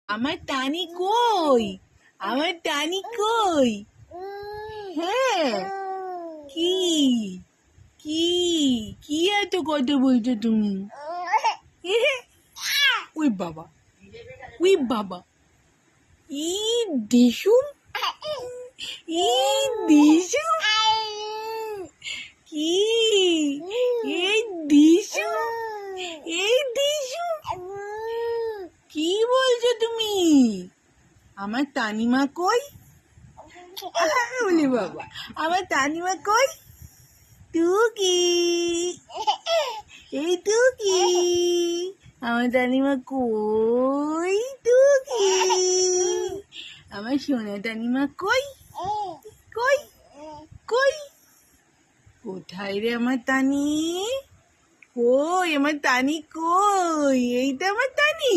আমার টানি কই? আমার টানি কই? হ্যাঁ, কি কি কি এত কথা বলছো তুমি? ওই বাবা, ওই বাবা, ই দিশুম, ই দিশুম, কি এই দিশু, এই দিশু, কি বলছো তুমি? আমার তানিমা কই? বলি বাবা, আমার তানিমা কই? টুকি, এই টুকি, আমার তানিমা কই? টুকি, আমার সোনা তানিমা কই? কই কই? কোথায় রে আমার তানি? কই আমার তানি কই? এই তো আমার তানি।